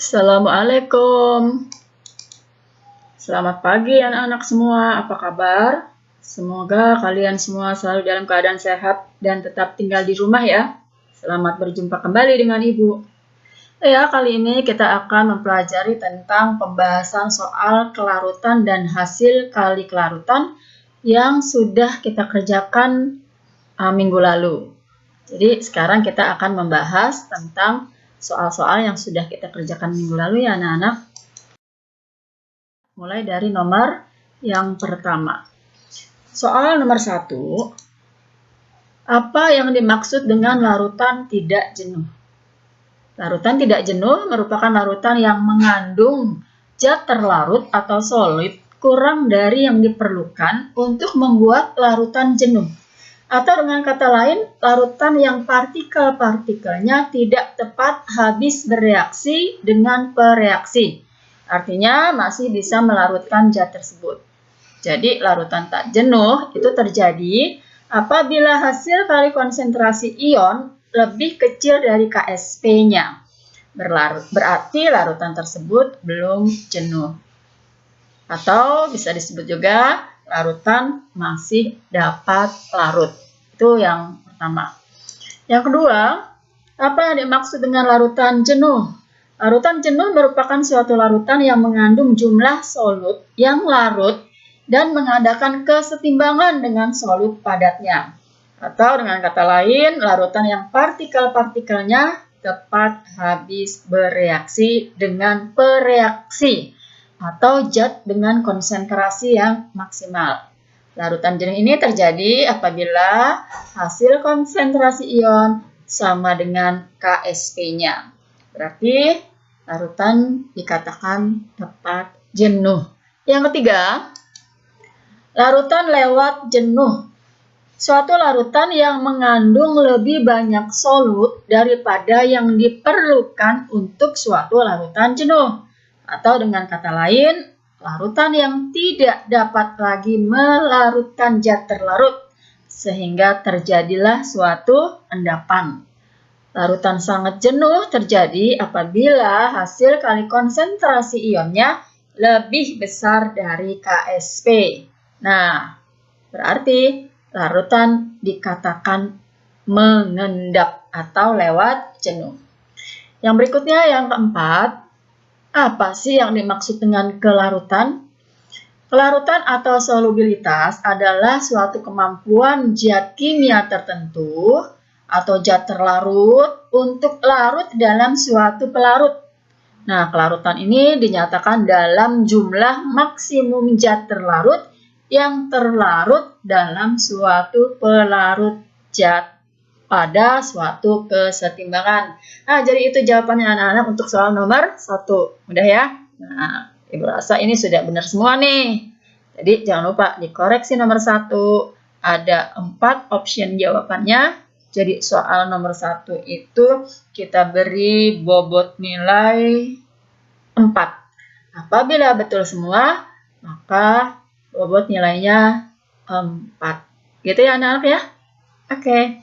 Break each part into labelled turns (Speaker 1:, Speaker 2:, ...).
Speaker 1: Assalamualaikum. Selamat pagi anak-anak semua, apa kabar? Semoga kalian semua selalu dalam keadaan sehat dan tetap tinggal di rumah ya. Selamat berjumpa kembali dengan Ibu. Ya, kali ini kita akan mempelajari tentang pembahasan soal kelarutan dan hasil kali kelarutan yang sudah kita kerjakan minggu lalu. Jadi sekarang kita akan membahas tentang soal-soal yang sudah kita kerjakan minggu lalu ya anak-anak. Mulai dari nomor yang pertama. Soal nomor 1. Apa yang dimaksud dengan larutan tidak jenuh? Larutan tidak jenuh merupakan larutan yang mengandung zat terlarut atau solid kurang dari yang diperlukan untuk membuat larutan jenuh. Atau dengan kata lain, larutan yang partikel-partikelnya tidak tepat habis bereaksi dengan pereaksi. Artinya masih bisa melarutkan zat tersebut. Jadi larutan tak jenuh itu terjadi apabila hasil kali konsentrasi ion lebih kecil dari KSP-nya. Berarti larutan tersebut belum jenuh. Atau bisa disebut juga larutan masih dapat larut. Itu yang pertama. Yang kedua, apa yang dimaksud dengan larutan jenuh? Larutan jenuh merupakan suatu larutan yang mengandung jumlah solut yang larut dan mengadakan kesetimbangan dengan solut padatnya. Atau dengan kata lain, larutan yang partikel-partikelnya tepat habis bereaksi dengan pereaksi atau zat dengan konsentrasi yang maksimal. Larutan jenuh ini terjadi apabila hasil konsentrasi ion sama dengan KSP-nya. Berarti larutan dikatakan tepat jenuh. Yang ketiga, larutan lewat jenuh. Suatu larutan yang mengandung lebih banyak solut daripada yang diperlukan untuk suatu larutan jenuh. Atau dengan kata lain, larutan yang tidak dapat lagi melarutkan zat terlarut, sehingga terjadilah suatu endapan. Larutan sangat jenuh terjadi apabila hasil kali konsentrasi ionnya lebih besar dari KSP. Nah, berarti larutan dikatakan mengendap atau lewat jenuh. Yang berikutnya, yang keempat, apa sih yang dimaksud dengan kelarutan? Kelarutan atau solubilitas adalah suatu kemampuan zat kimia tertentu atau zat terlarut untuk larut dalam suatu pelarut. Nah, kelarutan ini dinyatakan dalam jumlah maksimum zat terlarut yang terlarut dalam suatu pelarut zat pada suatu kesetimbangan. Nah, jadi itu jawabannya anak-anak untuk soal nomor 1. Mudah ya? Nah, Ibu rasa ini sudah benar semua nih. Jadi jangan lupa dikoreksi nomor 1. Ada 4 option jawabannya. Jadi soal nomor 1 itu kita beri bobot nilai 4. Apabila betul semua, maka bobot nilainya 4. Gitu ya anak-anak ya? Oke.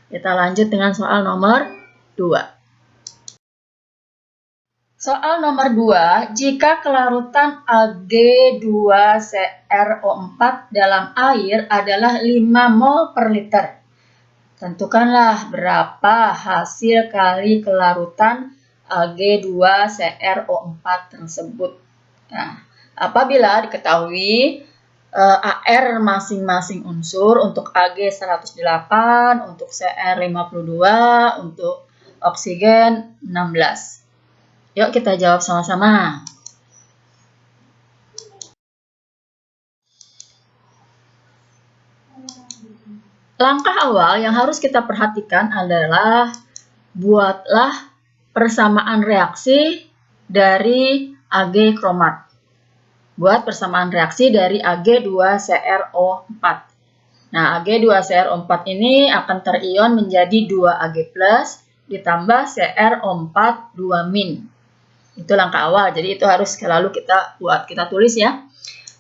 Speaker 1: Kita lanjut dengan soal nomor 2. Soal nomor 2, jika kelarutan Ag2CrO4 dalam air adalah 5 mol per liter. Tentukanlah berapa hasil kali kelarutan Ag2CrO4 tersebut. Nah, apabila diketahui AR masing-masing unsur untuk Ag 108, untuk Cr 52, untuk oksigen 16. Yuk kita jawab sama-sama. Langkah awal yang harus kita perhatikan adalah buatlah persamaan reaksi dari Ag kromat. Buat persamaan reaksi dari Ag2CrO4. Nah, Ag2CrO4 ini akan terion menjadi 2Ag+, ditambah CrO4 2-. Itu langkah awal, jadi itu harus selalu kita tulis ya.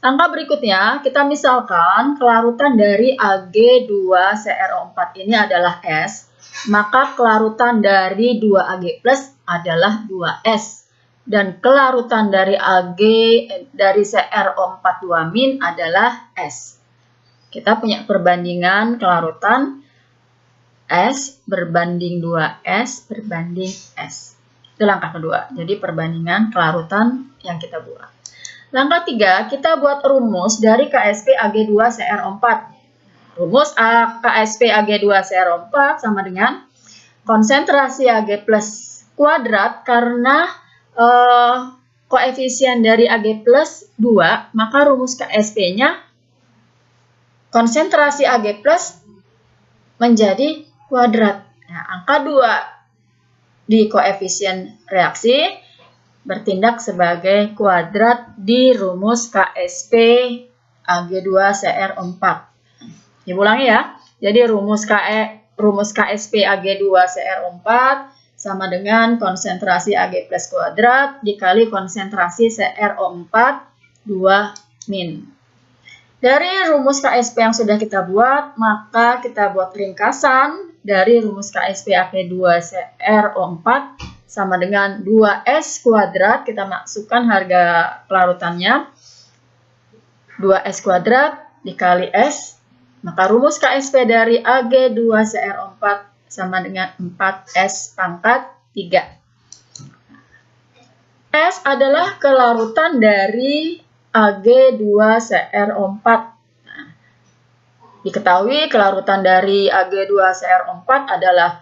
Speaker 1: Langkah berikutnya, kita misalkan kelarutan dari Ag2CrO4 ini adalah S, maka kelarutan dari 2Ag+ adalah 2S. dan kelarutan dari dari CrO4 2- adalah S. Kita punya perbandingan kelarutan S berbanding 2S berbanding S. Itu langkah kedua. Jadi perbandingan kelarutan yang kita buat. Langkah 3, kita buat rumus dari KSP Ag2CrO4. Rumus KSP Ag2CrO4 sama dengan konsentrasi Ag plus kuadrat karena koefisien dari Ag plus 2, maka rumus KSP-nya konsentrasi Ag plus menjadi kuadrat. Nah, angka 2 di koefisien reaksi bertindak sebagai kuadrat di rumus KSP Ag2CrO4. Diulangi ya. Jadi rumus KSP Ag2CrO4 sama dengan konsentrasi Ag plus kuadrat dikali konsentrasi CrO4 2-. Dari rumus KSP yang sudah kita buat, maka kita buat ringkasan dari rumus KSP Ag2CrO4 sama dengan 2S kuadrat. Kita masukkan harga kelarutannya. 2S kuadrat dikali S. Maka rumus KSP dari Ag2CrO4 sama dengan 4S pangkat 3. S adalah kelarutan dari Ag2CrO4. Nah, diketahui kelarutan dari Ag2CrO4 adalah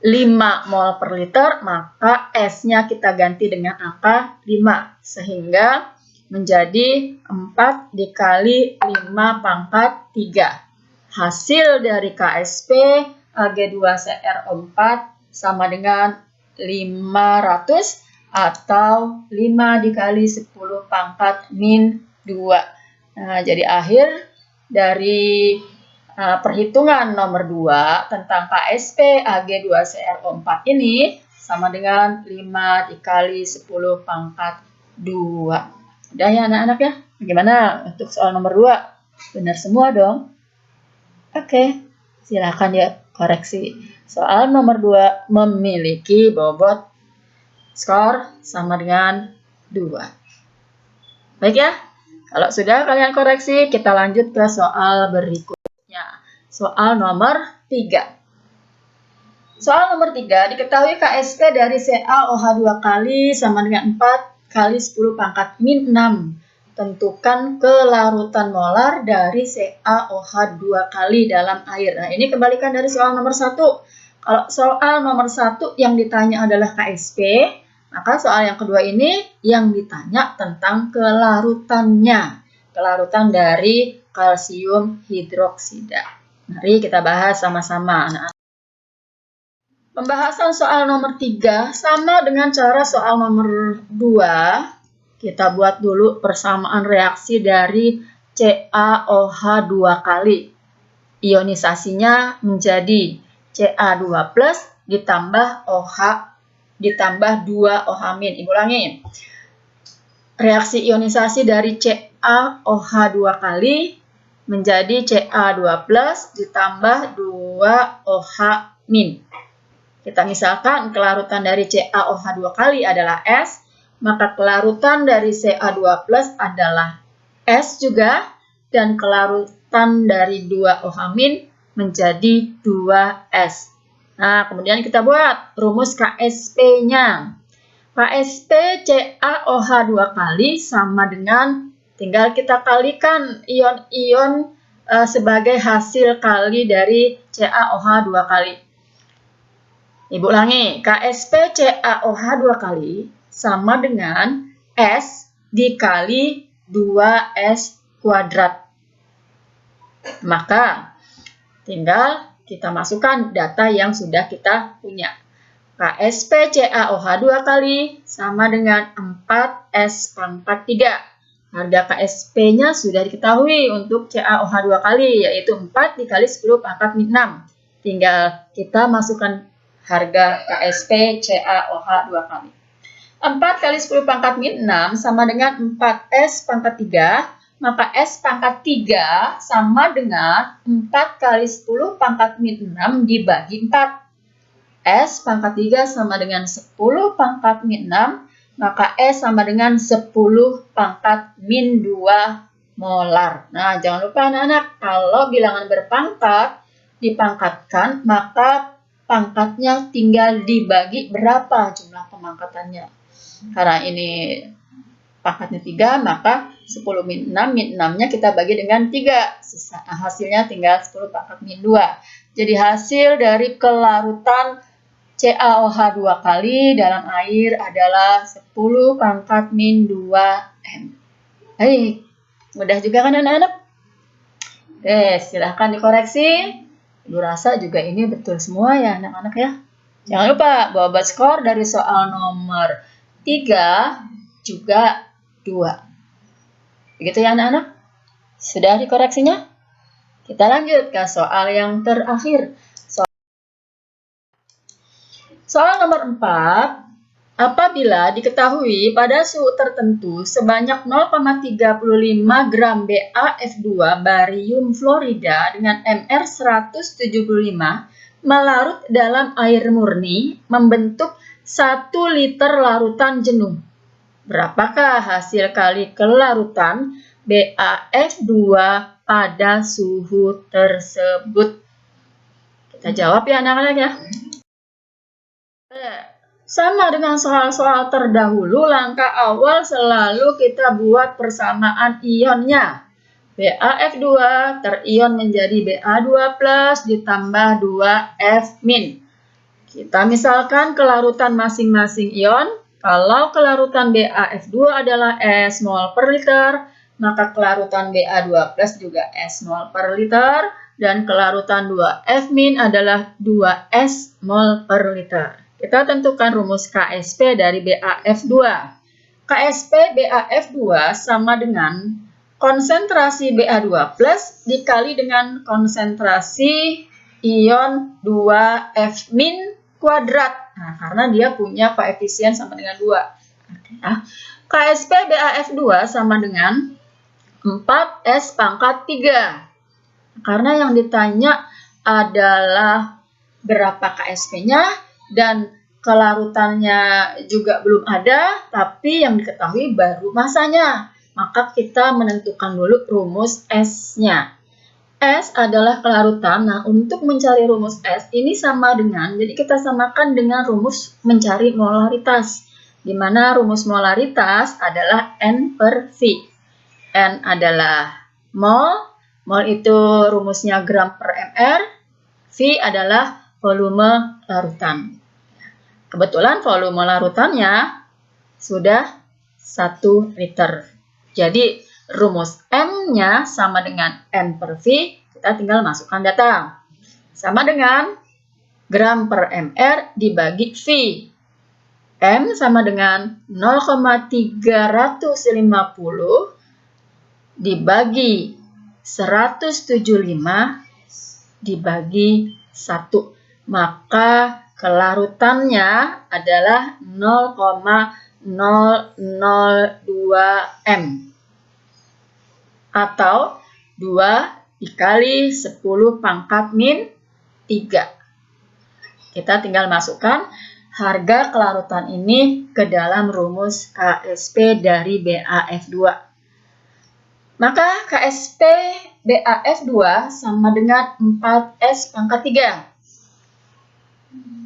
Speaker 1: 5 mol per liter, maka S-nya kita ganti dengan angka 5. Sehingga menjadi 4 dikali 5 pangkat 3. Hasil dari KSP Ag2CrO4 sama dengan 500 atau 5 dikali 10 pangkat min 2. Nah, jadi akhir dari perhitungan nomor 2 tentang KSP Ag2CrO4 ini sama dengan 5 dikali 10 pangkat 2. Udah ya anak-anak ya? Bagaimana untuk soal nomor 2? Benar semua dong? Oke, silakan ya koreksi. Soal nomor 2 memiliki bobot skor sama dengan 2. Baik ya, kalau sudah kalian koreksi, kita lanjut ke soal berikutnya. Soal nomor 3. Soal nomor 3, diketahui KSP dari CaOH 2 kali sama dengan 4 kali 10 pangkat min 6. Tentukan kelarutan molar dari CaOH 2 kali dalam air. Nah, ini kebalikan dari soal nomor 1. Kalau soal nomor 1 yang ditanya adalah KSP, maka soal yang kedua ini yang ditanya tentang kelarutannya. Kelarutan dari kalsium hidroksida. Mari kita bahas sama-sama anak-anak. Pembahasan soal nomor 3 sama dengan cara soal nomor 2. Kita buat dulu persamaan reaksi dari CaOH 2 kali. Ionisasinya menjadi Ca2+ ditambah OH ditambah 2OH-. Ibu ulangi. Reaksi ionisasi dari CaOH 2 kali menjadi Ca2+ ditambah 2OH-. Kita misalkan kelarutan dari CaOH 2 kali adalah S, maka kelarutan dari Ca2+ adalah S juga, dan kelarutan dari 2OH- menjadi 2S. Nah, kemudian kita buat rumus KSP-nya. KSP CaOH 2 kali sama dengan, tinggal kita kalikan ion-ion sebagai hasil kali dari CaOH 2 kali. Ibu ulangi, KSP CaOH 2 kali sama dengan S dikali 2S kuadrat. Maka tinggal kita masukkan data yang sudah kita punya. KSP CaOH 2 kali sama dengan 4S pangkat 3. Harga KSP-nya sudah diketahui untuk CaOH 2 kali, yaitu 4 dikali 10 pangkat min 6. Tinggal kita masukkan harga KSP CaOH 2 kali. 4 kali 10 pangkat min 6 sama dengan 4S pangkat 3, maka S pangkat 3 sama dengan 4 kali 10 pangkat min 6 dibagi 4. S pangkat 3 sama dengan 10 pangkat min 6 maka S sama dengan 10 pangkat min 2 molar. Nah, jangan lupa anak-anak, kalau bilangan berpangkat dipangkatkan, maka pangkatnya tinggal dibagi berapa jumlah pemangkatannya. Karena ini pangkatnya 3, maka 10 min 6 nya kita bagi dengan 3. Hasilnya tinggal 10 pangkat min 2. Jadi hasil dari kelarutan CaOH 2 kali dalam air adalah 10 pangkat min 2 M. Baik, mudah juga kan anak-anak? Oke, silahkan dikoreksi. Ibu rasa juga ini betul semua ya anak-anak ya. Jangan lupa bobot skor dari soal nomor 3 juga 2. Begitu ya anak-anak? Sudah dikoreksinya? Kita lanjut ke soal yang terakhir. Soal nomor 4. Apabila diketahui pada suhu tertentu sebanyak 0,35 gram BaF2 barium fluorida dengan Mr 175 melarut dalam air murni membentuk 1 liter larutan jenuh. Berapakah hasil kali kelarutan BaF2 pada suhu tersebut? Kita jawab ya anak-anak ya. Sama dengan soal-soal terdahulu, langkah awal selalu kita buat persamaan ionnya. BaF2 terion menjadi Ba2+ ditambah 2F-. Kita misalkan kelarutan masing-masing ion. Kalau kelarutan BaF2 adalah S mol per liter, maka kelarutan Ba2+ juga S mol per liter, dan kelarutan 2F- adalah 2S mol per liter. Kita tentukan rumus KSP dari BaF2. KSP BaF2 sama dengan konsentrasi Ba2+ dikali dengan konsentrasi ion 2F- kuadrat. Nah, karena dia punya koefisien sama dengan 2. Nah, KSP BaF2 sama dengan 4S pangkat 3. Karena yang ditanya adalah berapa KSP-nya, dan kelarutannya juga belum ada, tapi yang diketahui baru masanya. Maka kita menentukan dulu rumus S-nya. S adalah kelarutan. Nah, untuk mencari rumus S ini sama dengan, jadi kita samakan dengan rumus mencari molaritas. Di mana rumus molaritas adalah N per V. N adalah mol, mol itu rumusnya gram per mr, V adalah volume larutan. Kebetulan volume larutannya sudah 1 liter. Jadi rumus M-nya sama dengan N per V, kita tinggal masukkan data. Sama dengan gram per mr dibagi V. M sama dengan 0,350 dibagi 175 dibagi 1. Maka kelarutannya adalah 0,002 M. Atau 2 dikali 10 pangkat min 3. Kita tinggal masukkan harga kelarutan ini ke dalam rumus KSP dari BaF2. Maka KSP BaF2 sama dengan 4S pangkat 3.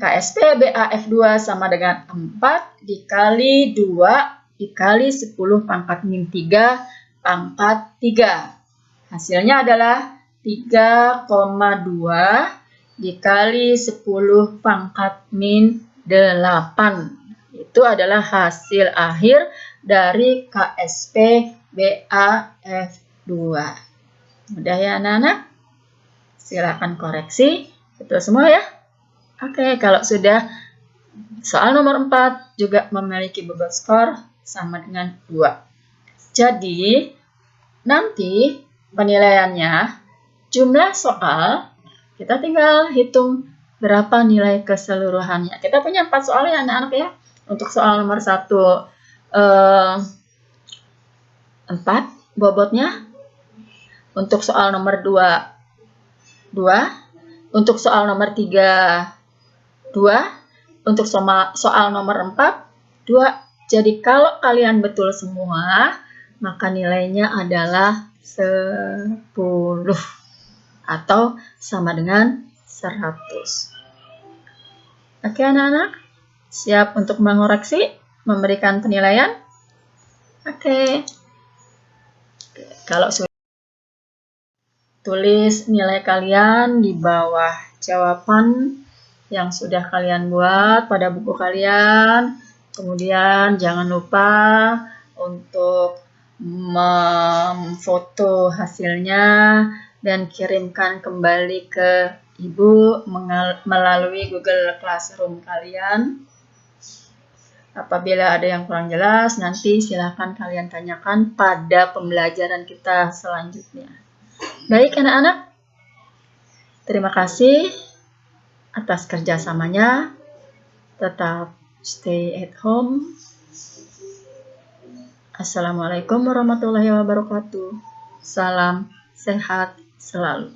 Speaker 1: KSP BaF2 sama dengan 4 dikali 2 dikali 10 pangkat min 3 pangkat 3. Hasilnya adalah 3,2 dikali 10 pangkat min 8. Itu adalah hasil akhir dari KSP BaF2. Mudah ya anak-anak? Silakan koreksi. Betul semua ya? Oke, kalau sudah, soal nomor 4 juga memiliki bobot skor sama dengan 2. Jadi, nanti penilaiannya, jumlah soal, kita tinggal hitung berapa nilai keseluruhannya. Kita punya 4 soal ya anak-anak ya. Untuk soal nomor 1, 4 bobotnya. Untuk soal nomor 2, 2. Untuk soal nomor 3, 2. Untuk soal nomor 4, 2. Jadi kalau kalian betul semua, maka nilainya adalah 10 atau sama dengan 100. Oke anak-anak, siap untuk mengoreksi, memberikan penilaian? Oke. Kalau sudah, tulis nilai kalian di bawah jawaban yang sudah kalian buat pada buku kalian. Kemudian jangan lupa untuk memfoto hasilnya dan kirimkan kembali ke Ibu melalui Google Classroom kalian. Apabila ada yang kurang jelas, nanti silakan kalian tanyakan pada pembelajaran kita selanjutnya. Baik anak-anak, terima kasih atas kerjasamanya. Tetap stay at home. Assalamualaikum warahmatullahi wabarakatuh. Salam sehat selalu.